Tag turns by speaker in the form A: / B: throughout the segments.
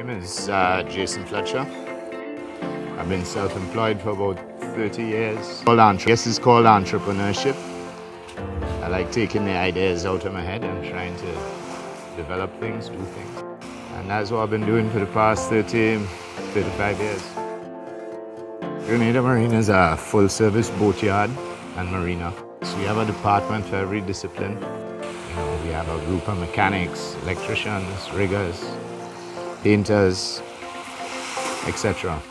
A: name is Jason Fletcher. I've been self-employed for about 30 years. This is called entrepreneurship. I like taking the ideas out of my head and trying to develop things, do things. And that's what I've been doing for the past 35 years. Grenada Marine is a full-service boatyard and marina. So we have a department for every discipline. We have a group of mechanics, electricians, riggers, painters, etc.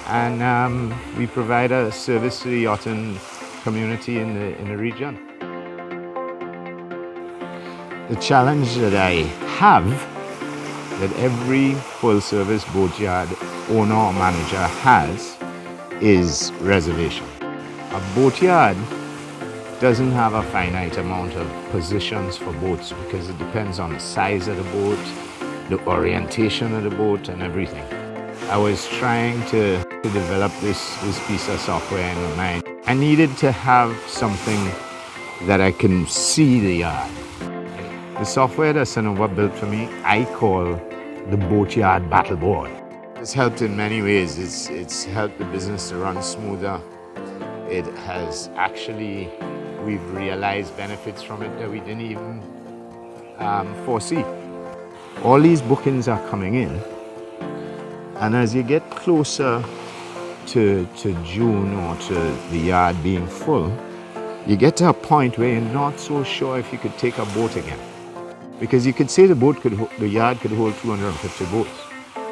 A: And we provide a service to the yachting community in the region. The challenge that I have, that every full-service boatyard owner or manager has, is reservation. A boatyard doesn't have a finite amount of positions for boats because it depends on the size of the boat, the orientation of the boat, and everything. I was trying to develop this piece of software in my mind. I needed to have something that I can see the yard. The software that Sonover built for me, I call the Boatyard Battle Board. It's helped in many ways. It's helped the business to run smoother. It has actually, we've realized benefits from it that we didn't even foresee. All these bookings are coming in, and as you get closer to June or to the yard being full, you get to a point where you're not so sure if you could take a boat again. Because you could say the yard could hold 250 boats,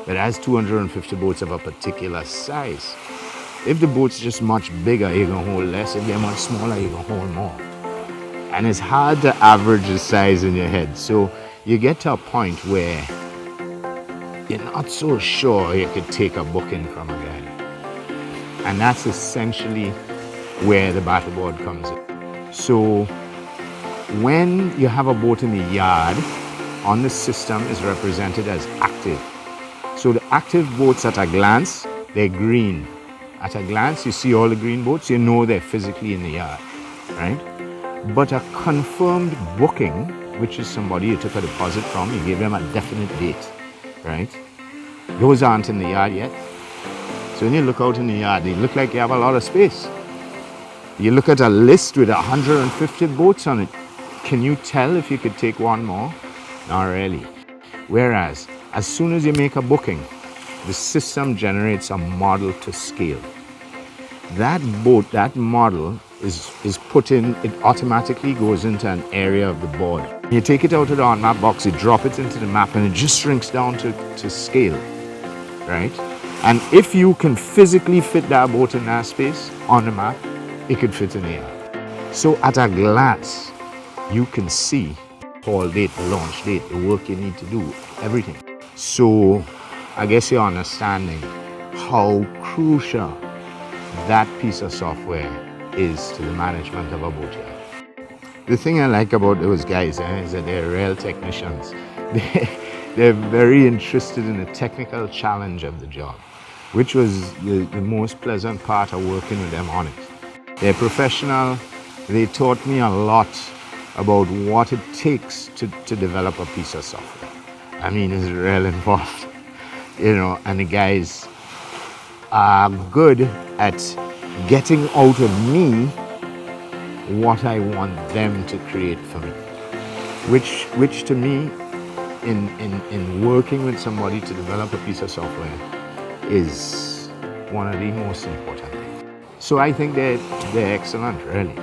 A: but it has 250 boats of a particular size. If the boat's just much bigger, you're gonna hold less. If they're much smaller, you're gonna hold more. And it's hard to average the size in your head. So you get to a point where you're not so sure you could take a booking from a guy. And that's essentially where the battle board comes in. So when you have a boat in the yard, on the system is represented as active. So the active boats at a glance, they're green. At a glance, you see all the green boats, you know they're physically in the yard, right? But a confirmed booking, which is somebody you took a deposit from, you gave them a definite date, right? Those aren't in the yard yet. So when you look out in the yard, they look like you have a lot of space. You look at a list with 150 boats on it. Can you tell if you could take one more? Not really. Whereas, as soon as you make a booking, the system generates a model to scale. That boat, that model is put in, it automatically goes into an area of the board. You take it out of the on-map box, you drop it into the map, and it just shrinks down to scale, right? And if you can physically fit that boat in that space on the map, it could fit in the yard. So at a glance, you can see call date, the launch date, the work you need to do, everything. So I guess you're understanding how crucial that piece of software is to the management of a boatyard. The thing I like about those guys is that they're real technicians. They're very interested in the technical challenge of the job, which was the most pleasant part of working with them on it. They're professional. They taught me a lot about what it takes to develop a piece of software. I mean, it's real involved, and the guys are good at getting out of me what I want them to create for me, which to me, in working with somebody to develop a piece of software, is one of the most important things. So I think they're excellent, really.